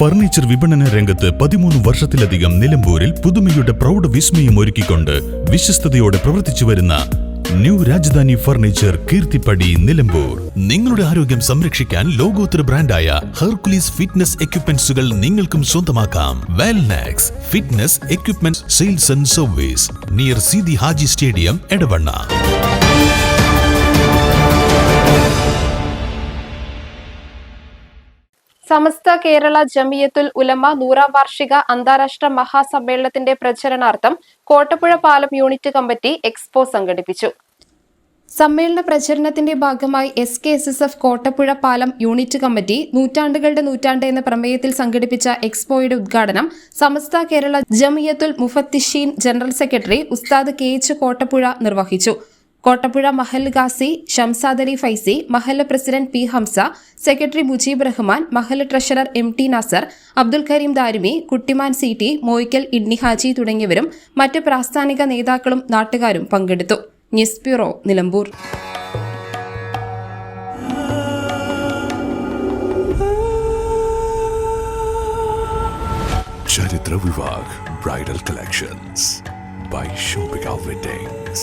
Furniture വിപണന രംഗത്ത് 13 വർഷത്തിലധികം നിലമ്പൂരിൽ പുതുമയുടെ പ്രൗഢ വിസ്മയം ഒരുക്കിക്കൊണ്ട് വിശ്വസ്തയോടെ പ്രവർത്തിച്ചു വരുന്ന ന്യൂ രാജധാനി ഫർണിച്ചർ കീർത്തിപ്പടി നിലമ്പൂർ. നിങ്ങളുടെ ആരോഗ്യം സംരക്ഷിക്കാൻ ലോകോത്തര ബ്രാൻഡായ ഹെർക്കുലീസ് ഫിറ്റ്നസ് എക്യുപ്മെന്റ്സുകൾ നിങ്ങൾക്കും സ്വന്തമാക്കാം. Wellnex fitness equipment sales and service near Seethi Haji stadium, Edavanna. Samastha Kerala Jamiyyathul Ulama 100ാം വാർഷിക അന്താരാഷ്ട്ര മഹാസമ്മേളനത്തിന്റെ പ്രചരണാർത്ഥം കോട്ടപ്പുഴ പാലം യൂണിറ്റ് കമ്മിറ്റി എക്സ്പോ സംഘടിപ്പിച്ചു. സമ്മേളന പ്രചരണത്തിന്റെ ഭാഗമായി SKSSF കോട്ടപ്പുഴ പാലം യൂണിറ്റ് കമ്മിറ്റി നൂറ്റാണ്ടുകളുടെ നൂറ്റാണ്ട് എന്ന പ്രമേയത്തിൽ സംഘടിപ്പിച്ച എക്സ്പോയുടെ ഉദ്ഘാടനം Samastha Kerala Jamiyyathul Mufattisheen general secretary Ustad KH Kottappuzha നിർവഹിച്ചു. കോട്ടപ്പുഴ മഹല്ല് ഖാസി ഷംസാദ് അലി ഫൈസി, മഹല്ല് president P Hamza, secretary Mujeeb Rahman, മഹല്ല് treasurer MT Nasar, Abdul Kareem Darimi, Kuttiman CT, Moykkal Idni Haji തുടങ്ങിയവരും മറ്റ് പ്രാസ്ഥാനിക നേതാക്കളും നാട്ടുകാരും പങ്കെടുത്തു. News bureau, Nilambur. Charithra Vivah bridal collections by Shobhika Weddings.